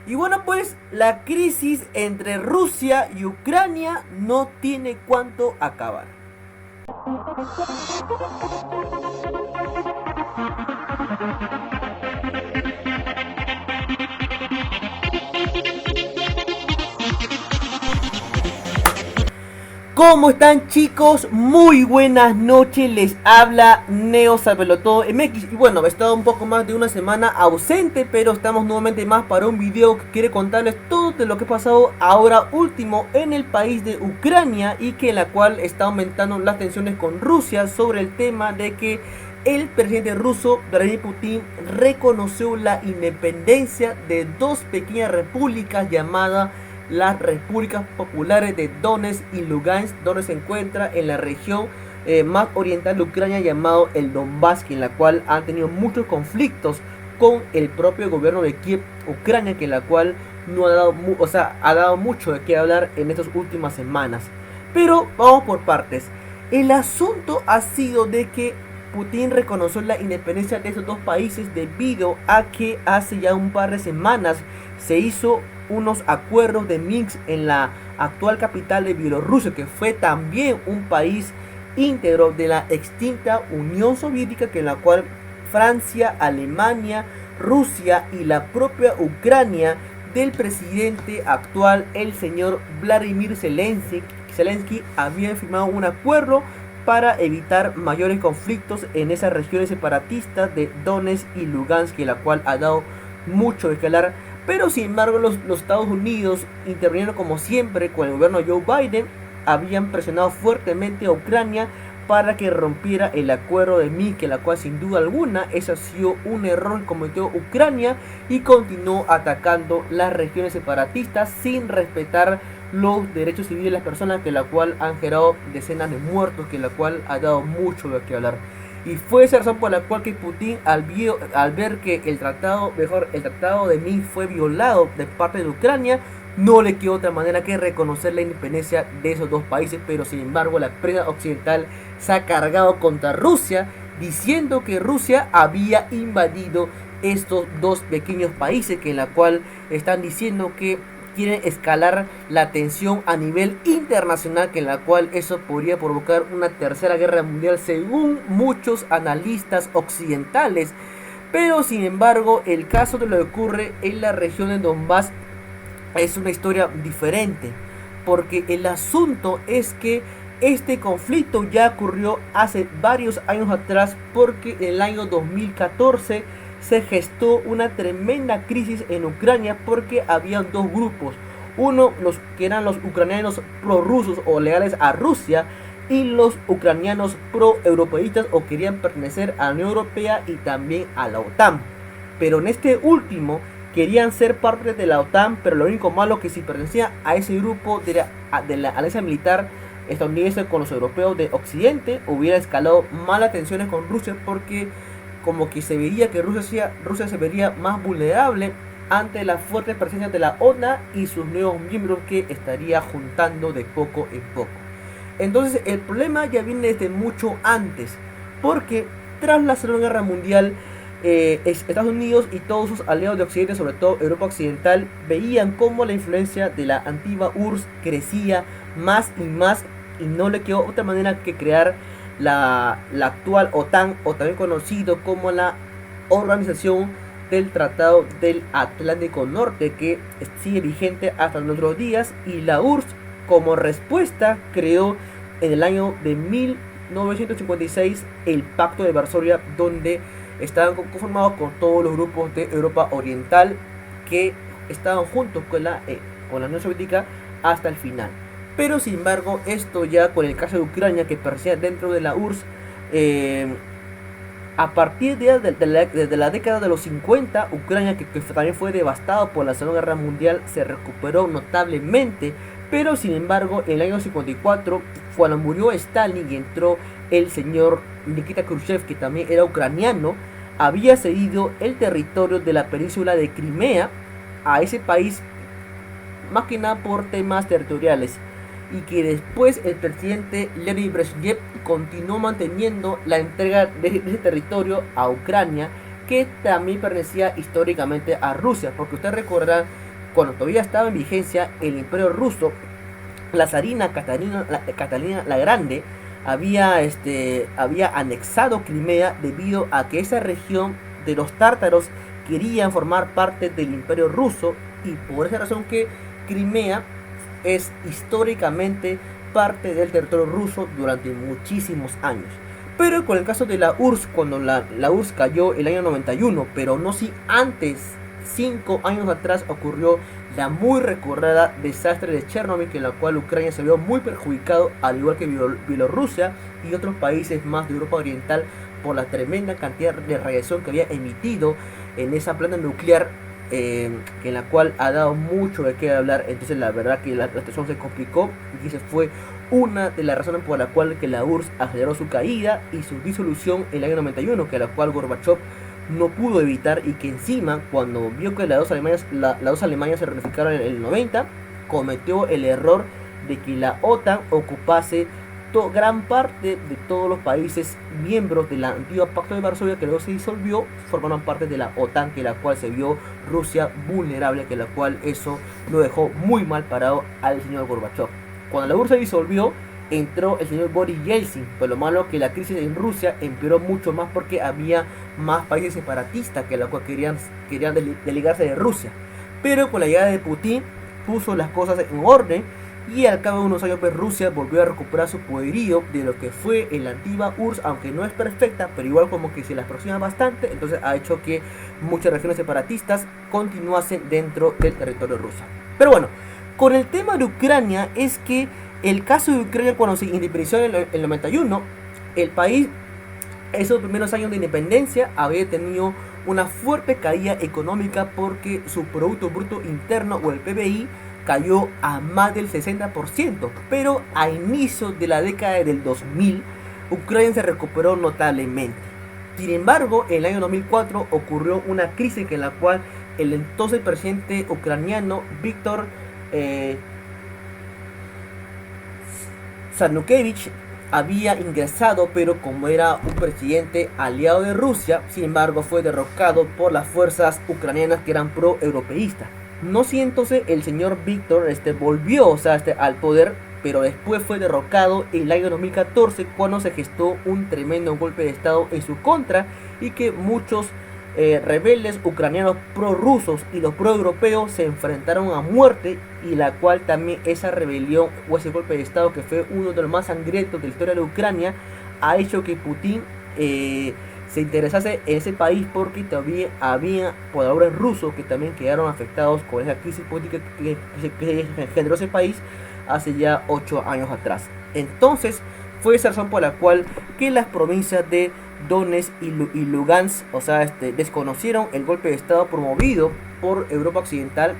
Y bueno, pues la crisis entre Rusia y Ucrania no tiene cuánto acabar. ¿Cómo están, chicos? Muy buenas noches, les habla Neo Sabelotodo MX. Y bueno, he estado un poco más de una semana ausente, pero estamos nuevamente más para un video que quiere contarles todo de lo que ha pasado ahora último en el país de Ucrania, y que en la cual está aumentando las tensiones con Rusia sobre el tema de que el presidente ruso Vladimir Putin reconoció la independencia de dos pequeñas repúblicas llamadas las repúblicas populares de Donetsk y Lugansk, donde se encuentra en la región más oriental de Ucrania, llamado el Donbass, en la cual han tenido muchos conflictos con el propio gobierno de Kiev, Ucrania, que la cual no ha dado, ha dado mucho de qué hablar en estas últimas semanas. Pero vamos por partes. El asunto ha sido de que Putin reconoció la independencia de esos dos países debido a que hace ya un par de semanas se hizo unos acuerdos de Minsk en la actual capital de Bielorrusia, que fue también un país íntegro de la extinta Unión Soviética, que en la cual Francia, Alemania, Rusia y la propia Ucrania del presidente actual, el señor Vladimir Zelensky, habían firmado un acuerdo para evitar mayores conflictos en esas regiones separatistas de Donetsk y Lugansk, que la cual ha dado mucho de que hablar. Pero sin embargo los Estados Unidos, interviniendo como siempre con el gobierno de Joe Biden, habían presionado fuertemente a Ucrania para que rompiera el acuerdo de Minsk, la cual sin duda alguna ese ha sido un error que cometió Ucrania, y continuó atacando las regiones separatistas sin respetar los derechos civiles de las personas, que la cual han generado decenas de muertos, que la cual ha dado mucho de qué hablar. Y fue esa razón por la cual que Putin, al ver que el tratado de Minsk fue violado de parte de Ucrania, no le quedó otra manera que reconocer la independencia de esos dos países. Pero sin embargo la prensa occidental se ha cargado contra Rusia, diciendo que Rusia había invadido estos dos pequeños países, que en la cual están diciendo que quieren escalar la tensión a nivel internacional, que en la cual eso podría provocar una tercera guerra mundial según muchos analistas occidentales. Pero sin embargo el caso de lo que ocurre en la región de Donbass es una historia diferente, porque el asunto es que este conflicto ya ocurrió hace varios años atrás, porque en el año 2014 se gestó una tremenda crisis en Ucrania, porque habían dos grupos. Uno, los que eran los ucranianos prorrusos o leales a Rusia, y los ucranianos pro-europeístas o querían pertenecer a la Unión Europea y también a la OTAN. Pero en este último querían ser parte de la OTAN, pero lo único malo que si pertenecía a ese grupo de la alianza militar estadounidense con los europeos de Occidente, hubiera escalado malas tensiones con Rusia, porque como que se veía que Rusia se vería más vulnerable ante la fuerte presencia de la OTAN y sus nuevos miembros que estaría juntando de poco en poco. Entonces el problema ya viene desde mucho antes, porque tras la Segunda Guerra Mundial, Estados Unidos y todos sus aliados de Occidente, sobre todo Europa Occidental, veían cómo la influencia de la antigua URSS crecía más y más, y no le quedó otra manera que crear la actual OTAN, o también conocido como la Organización del Tratado del Atlántico Norte, que sigue vigente hasta nuestros días. Y la URSS, como respuesta, creó en el año de 1956 el Pacto de Varsovia, donde estaban conformados con todos los grupos de Europa Oriental que estaban juntos con la Unión Soviética hasta el final. Pero sin embargo, esto ya con el caso de Ucrania, que permanecía dentro de la URSS, a partir de la década de los 50, Ucrania, que también fue devastado por la Segunda Guerra Mundial, se recuperó notablemente. Pero sin embargo, en el año 54, cuando murió Stalin y entró el señor Nikita Khrushchev, que también era ucraniano, había cedido el territorio de la península de Crimea a ese país, más que nada por temas territoriales, y que después el presidente Leonid Brezhnev continuó manteniendo la entrega de ese territorio a Ucrania, que también pertenecía históricamente a Rusia, porque usted recuerda cuando todavía estaba en vigencia el Imperio Ruso, la zarina Catalina la Grande había anexado Crimea debido a que esa región de los tártaros querían formar parte del Imperio Ruso, y por esa razón que Crimea es históricamente parte del territorio ruso durante muchísimos años. Pero con el caso de la URSS, cuando la URSS cayó el año 91, pero no si antes, 5 años atrás, ocurrió la muy recordada desastre de Chernobyl, en la cual Ucrania se vio muy perjudicado, al igual que Bielorrusia y otros países más de Europa Oriental, por la tremenda cantidad de radiación que había emitido en esa planta nuclear, en la cual ha dado mucho de qué hablar. Entonces la verdad que la situación se complicó, y esa fue una de las razones por la cual que la URSS aceleró su caída y su disolución en el año 91, que la cual Gorbachev no pudo evitar, y que encima, cuando vio que las dos Alemanias se reunificaron en el 90, cometió el error de que la OTAN ocupase gran parte de todos los países miembros de la antigua Pacto de Varsovia, que luego se disolvió, formaron parte de la OTAN, que la cual se vio Rusia vulnerable, que la cual eso lo dejó muy mal parado al señor Gorbachev. Cuando la URSS se disolvió, entró el señor Boris Yeltsin, pero lo malo que la crisis en Rusia empeoró mucho más porque había más países separatistas que la cual querían desligarse de Rusia. Pero con la llegada de Putin puso las cosas en orden, y al cabo de unos años pues Rusia volvió a recuperar su poderío de lo que fue en la antigua URSS, aunque no es perfecta, pero igual como que se la aproxima bastante. Entonces ha hecho que muchas regiones separatistas continuasen dentro del territorio ruso. Pero bueno, con el tema de Ucrania, es que el caso de Ucrania, cuando se independizó en el 91, el país, esos primeros años de independencia, había tenido una fuerte caída económica porque su Producto Bruto Interno, o el PBI, cayó a más del 60%, pero a inicios de la década del 2000, Ucrania se recuperó notablemente. Sin embargo, en el año 2004 ocurrió una crisis en la cual el entonces presidente ucraniano Víctor Yanukovych había ingresado, pero como era un presidente aliado de Rusia, sin embargo fue derrocado por las fuerzas ucranianas que eran pro-europeístas. No sé, entonces el señor Víctor volvió al poder, pero después fue derrocado en el año 2014, cuando se gestó un tremendo golpe de estado en su contra, y que muchos rebeldes ucranianos prorrusos y los proeuropeos se enfrentaron a muerte, y la cual también esa rebelión o ese golpe de estado, que fue uno de los más sangrientos de la historia de Ucrania, ha hecho que Putin se interesase en ese país, porque todavía había pobladores rusos que también quedaron afectados con esa crisis política que generó ese país hace ya 8 años atrás. Entonces fue esa razón por la cual que las provincias de Donetsk y Lugansk, desconocieron el golpe de estado promovido por Europa Occidental,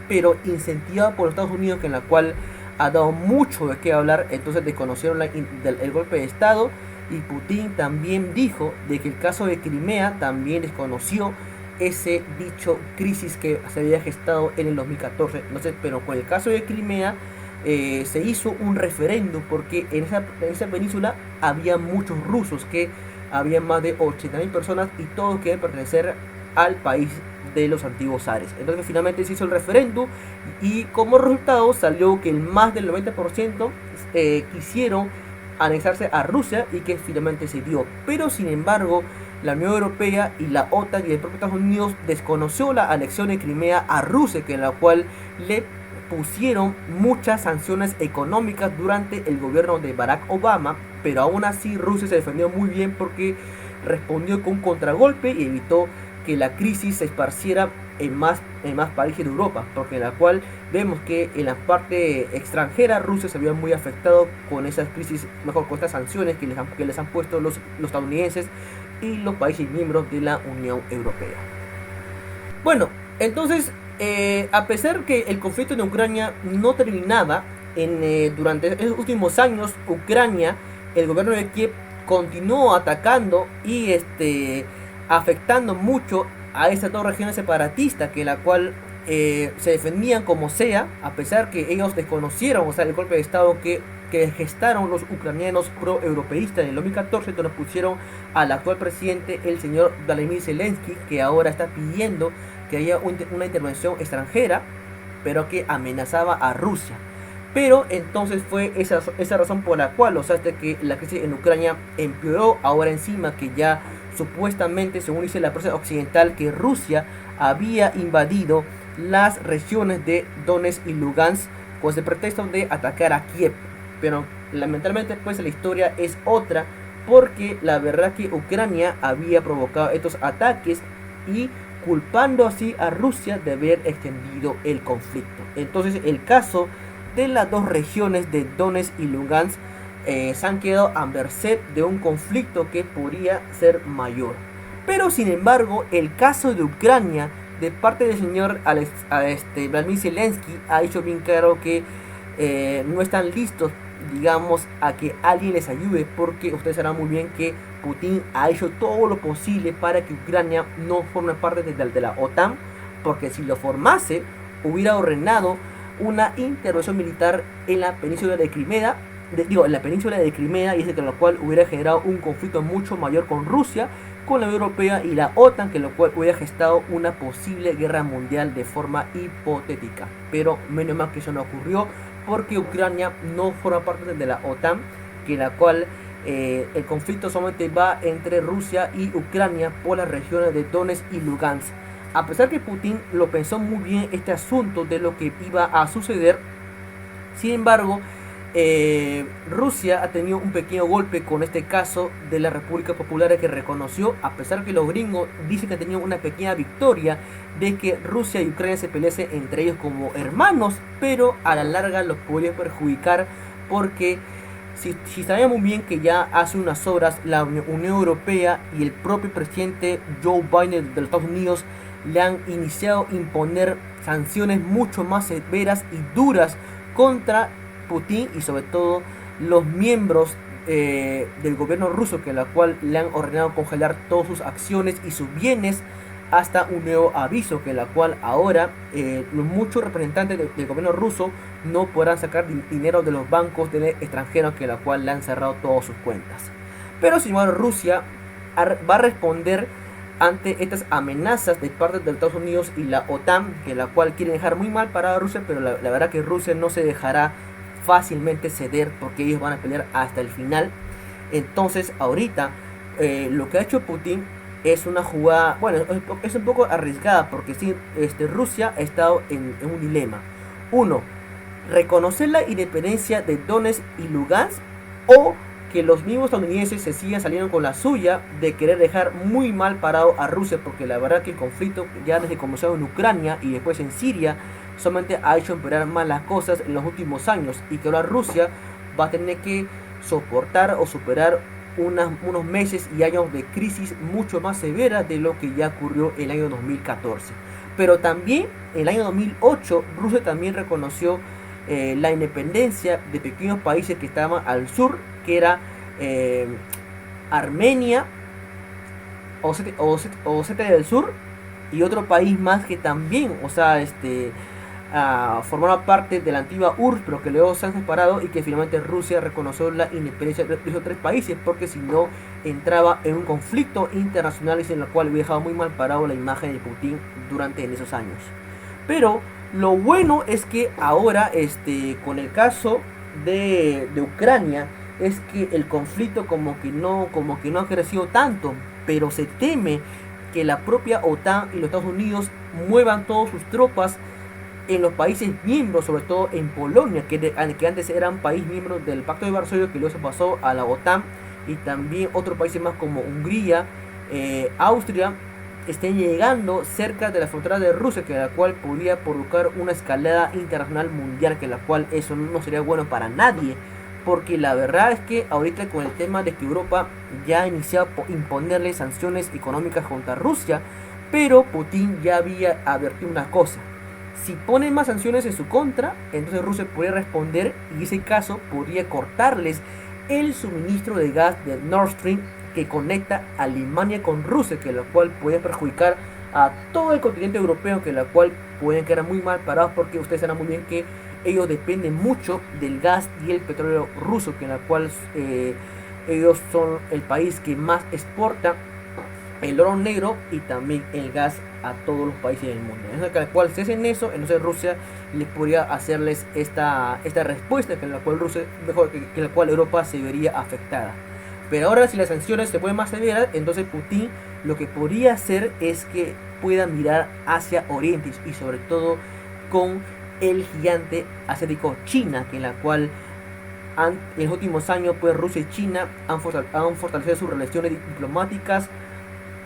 pero incentivado por Estados Unidos, que en la cual ha dado mucho de qué hablar. Entonces desconocieron el golpe de estado, y Putin también dijo de que el caso de Crimea también desconoció ese dicho crisis que se había gestado en el 2014. Entonces, pero con el caso de Crimea se hizo un referéndum, porque en esa península había muchos rusos, que había más de 80.000 personas, y todos querían pertenecer al país de los antiguos zares. Entonces finalmente se hizo el referéndum, y como resultado salió que el más del 90% quisieron anexarse a Rusia, y que finalmente se dio. Pero sin embargo, la Unión Europea y la OTAN y el propio Estados Unidos desconoció la anexión de Crimea a Rusia, que en la cual le pusieron muchas sanciones económicas durante el gobierno de Barack Obama. Pero aún así Rusia se defendió muy bien, porque respondió con un contragolpe y evitó que la crisis se esparciera en más países de Europa, porque en la cual vemos que en la parte extranjera Rusia se vio muy afectado con esas crisis, mejor con estas sanciones que les han puesto los estadounidenses y los países miembros de la Unión Europea. Bueno, entonces a pesar que el conflicto en Ucrania no terminaba, durante estos últimos años Ucrania, el gobierno de Kiev continuó atacando y afectando mucho a esas dos regiones separatistas, que la cual se defendían como sea, a pesar que ellos desconocieron el golpe de estado que gestaron los ucranianos pro-europeístas en el 2014, donde pusieron al actual presidente, el señor Vladimir Zelensky, que ahora está pidiendo que haya una intervención extranjera. pero que amenazaba a Rusia. Pero entonces fue esa razón por la cual, o sea, hasta que la crisis en Ucrania empeoró, ahora encima que ya supuestamente, según dice la prensa occidental, que Rusia había invadido las regiones de Donetsk y Lugansk con el pretexto de atacar a Kiev. Pero lamentablemente pues la historia es otra, porque la verdad que Ucrania había provocado estos ataques y culpando así a Rusia de haber extendido el conflicto. Entonces el caso de las dos regiones de Donetsk y Lugansk se han quedado a merced de un conflicto que podría ser mayor. Pero sin embargo, el caso de Ucrania, de parte del señor Vladimir Zelensky, ha dicho bien claro que no están listos, digamos, a que alguien les ayude, porque ustedes sabrán muy bien que Putin ha hecho todo lo posible para que Ucrania no forme parte de la OTAN, porque si lo formase, hubiera ordenado una intervención militar en la península de Crimea, en la península de Crimea, y es de lo cual hubiera generado un conflicto mucho mayor con Rusia, con la Unión Europea y la OTAN, que lo cual hubiera gestado una posible guerra mundial de forma hipotética. Pero menos mal que eso no ocurrió, porque Ucrania no forma parte de la OTAN, que la cual el conflicto solamente va entre Rusia y Ucrania por las regiones de Donetsk y Lugansk. A pesar que Putin lo pensó muy bien este asunto de lo que iba a suceder, sin embargo, Rusia ha tenido un pequeño golpe con este caso de la República Popular, que reconoció, a pesar que los gringos dicen que han tenido una pequeña victoria de que Rusia y Ucrania se peleasen entre ellos como hermanos, pero a la larga los podría perjudicar, porque si sabemos muy bien que ya hace unas horas la Unión Europea y el propio presidente Joe Biden de los Estados Unidos le han iniciado a imponer sanciones mucho más severas y duras contra Putin y sobre todo los miembros del gobierno ruso, que la cual le han ordenado congelar todas sus acciones y sus bienes hasta un nuevo aviso, que la cual ahora los muchos representantes del gobierno ruso no podrán sacar dinero de los bancos del extranjero, que la cual le han cerrado todas sus cuentas. Pero sin embargo, Rusia va a responder ante estas amenazas de parte de Estados Unidos y la OTAN, que la cual quiere dejar muy mal parada a Rusia, pero la verdad que Rusia no se dejará fácilmente ceder, porque ellos van a pelear hasta el final. Entonces ahorita lo que ha hecho Putin es una jugada, bueno, es un poco arriesgada, porque sí, Rusia ha estado en un dilema. Uno, reconocer la independencia de Donetsk y Lugansk, o que los mismos estadounidenses se sigan saliendo con la suya de querer dejar muy mal parado a Rusia, porque la verdad que el conflicto ya desde que comenzó en Ucrania y después en Siria solamente ha hecho empeorar más las cosas en los últimos años, y que ahora Rusia va a tener que soportar o superar unos meses y años de crisis mucho más severa de lo que ya ocurrió en el año 2014. Pero también en el año 2008 Rusia también reconoció la independencia de pequeños países que estaban al sur, que era Armenia, Osetia del Sur y otro país más que también, o sea, formaba parte de la antigua URSS, pero que luego se han separado, y que finalmente Rusia reconoció la independencia de esos tres países, porque si no entraba en un conflicto internacional en el cual hubiera dejado muy mal parado la imagen de Putin durante esos años. Pero lo bueno es que ahora, con el caso de Ucrania, es que el conflicto como que no ha crecido tanto, pero se teme que la propia OTAN y los Estados Unidos muevan todas sus tropas en los países miembros, sobre todo en Polonia, que antes era un país miembro del Pacto de Varsovia, que luego se pasó a la OTAN, y también otros países más como Hungría, Austria, estén llegando cerca de la frontera de Rusia, que la cual podría provocar una escalada internacional mundial, que la cual eso no sería bueno para nadie, porque la verdad es que ahorita con el tema de que Europa ya ha iniciado a imponerle sanciones económicas contra Rusia, pero Putin ya había advertido una cosa: si ponen más sanciones en su contra, entonces Rusia podría responder, y en ese caso podría cortarles el suministro de gas de Nord Stream, que conecta a Alemania con Rusia, que la cual puede perjudicar a todo el continente europeo, que la cual pueden quedar muy mal parados, porque ustedes saben muy bien que ellos dependen mucho del gas y el petróleo ruso, que la cual ellos son el país que más exporta el oro negro y también el gas a todos los países del mundo. Entonces, al cual si hacen eso, entonces Rusia les podría hacerles esta respuesta, que en la cual Rusia, mejor que la cual Europa se vería afectada. Pero ahora, si las sanciones se ponen más severas, entonces Putin lo que podría hacer es que pueda mirar hacia Oriente y sobre todo con el gigante asiático China, que en la cual en los últimos años pues Rusia y China han fortalecido sus relaciones diplomáticas,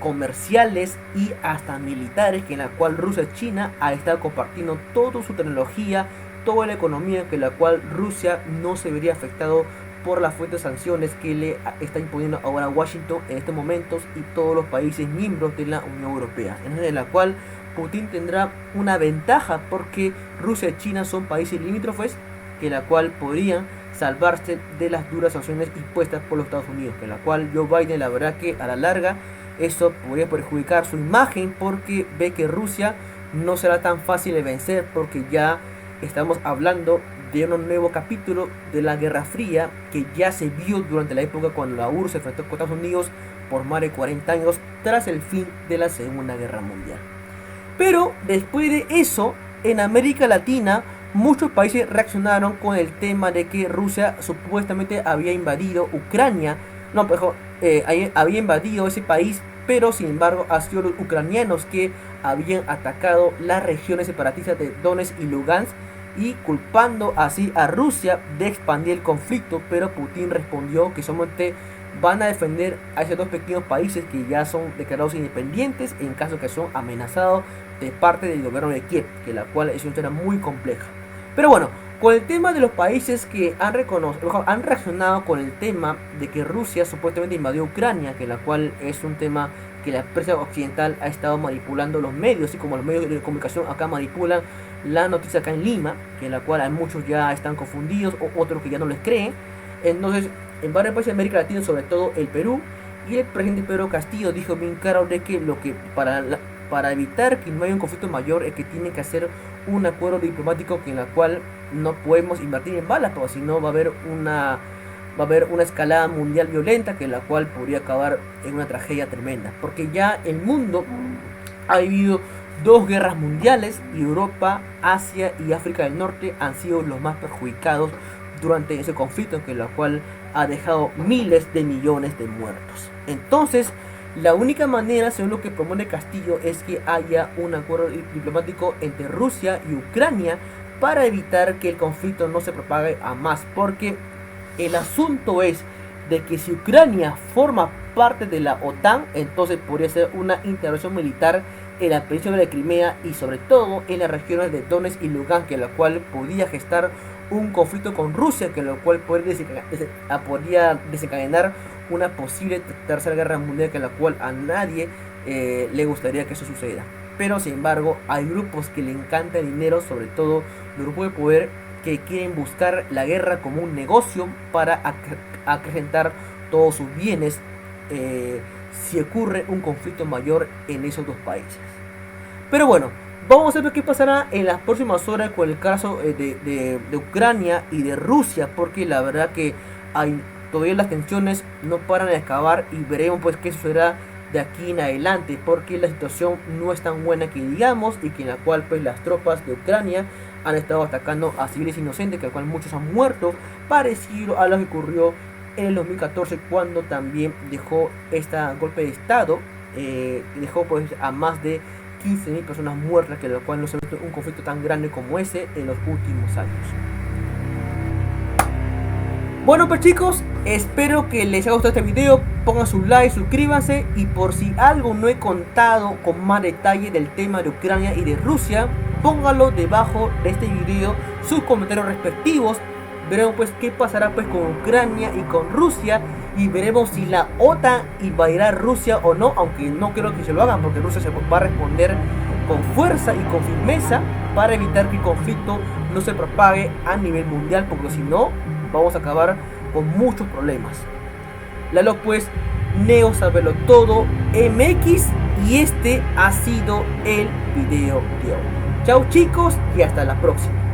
comerciales y hasta militares, que en la cual Rusia y China ha estado compartiendo toda su tecnología, toda la economía, que en la cual Rusia no se vería afectado por las fuertes sanciones que le está imponiendo ahora Washington en estos momentos y todos los países miembros de la Unión Europea, en la cual Putin tendrá una ventaja porque Rusia y China son países limítrofes, que la cual podrían salvarse de las duras sanciones impuestas por los Estados Unidos, que la cual Joe Biden, la verdad que a la larga eso podría perjudicar su imagen, porque ve que Rusia no será tan fácil de vencer, porque ya estamos hablando de un nuevo capítulo de la Guerra Fría que ya se vio durante la época cuando la URSS se enfrentó con Estados Unidos por más de 40 años tras el fin de la Segunda Guerra Mundial. Pero después de eso, en América Latina muchos países reaccionaron con el tema de que Rusia supuestamente había invadido Ucrania, había invadido ese país, pero sin embargo ha sido los ucranianos que habían atacado las regiones separatistas de Donetsk y Lugansk, y culpando así a Rusia de expandir el conflicto. Pero Putin respondió que solamente van a defender a esos dos pequeños países que ya son declarados independientes en caso que son amenazados de parte del gobierno de Kiev, que la cual es una historia muy compleja. Pero bueno, con el tema de los países que han reaccionado con el tema de que Rusia supuestamente invadió Ucrania, que la cual es un tema que la prensa occidental ha estado manipulando los medios, así como los medios de comunicación acá manipulan la noticia acá en Lima, que en la cual hay muchos ya están confundidos o otros que ya no les creen. Entonces, en varios países de América Latina, sobre todo el Perú, y el presidente Pedro Castillo dijo bien claro de que lo que para evitar que no haya un conflicto mayor es que tienen que hacer un acuerdo diplomático, que en la cual no podemos invertir en balas, porque si no va a haber una escalada mundial violenta, que la cual podría acabar en una tragedia tremenda, porque ya el mundo ha vivido dos guerras mundiales y Europa, Asia y África del Norte han sido los más perjudicados durante ese conflicto, que la cual ha dejado miles de millones de muertos. Entonces, la única manera, según lo que propone Castillo, es que haya un acuerdo diplomático entre Rusia y Ucrania para evitar que el conflicto no se propague a más, porque el asunto es de que si Ucrania forma parte de la OTAN, entonces podría ser una intervención militar en la península de Crimea y sobre todo en las regiones de Donetsk y Lugansk, que la cual podía gestar un conflicto con Rusia, que lo cual podría desencadenar una posible tercera guerra mundial, que la cual a nadie le gustaría que eso suceda. Pero sin embargo hay grupos que le encanta el dinero, sobre todo los grupos de poder, que quieren buscar la guerra como un negocio para acrecentar todos sus bienes si ocurre un conflicto mayor en esos dos países. Pero bueno, vamos a ver qué pasará en las próximas horas con el caso de Ucrania y de Rusia, porque la verdad que todavía las tensiones no paran de acabar, y veremos pues qué sucederá de aquí en adelante, porque la situación no es tan buena que digamos, y que en la cual pues las tropas de Ucrania han estado atacando a civiles inocentes, que al cual muchos han muerto, parecido a lo que ocurrió en el 2014, cuando también dejó este golpe de estado, dejó pues a más de 15.000 personas muertas, que lo cual no se ha visto un conflicto tan grande como ese en los últimos años. Bueno pues chicos, espero que les haya gustado este video, pongan su like, suscríbanse, y por si algo no he contado con más detalle del tema de Ucrania y de Rusia, pónganlo debajo de este video, sus comentarios respectivos. Veremos pues qué pasará pues con Ucrania y con Rusia, y veremos si la OTAN invadirá Rusia o no, aunque no creo que se lo hagan, porque Rusia se va a responder con fuerza y con firmeza para evitar que el conflicto no se propague a nivel mundial, porque si no vamos a acabar con muchos problemas. Lalo pues, Neo Saberlo Todo MX, y este ha sido el video de hoy. Chao chicos, y hasta la próxima.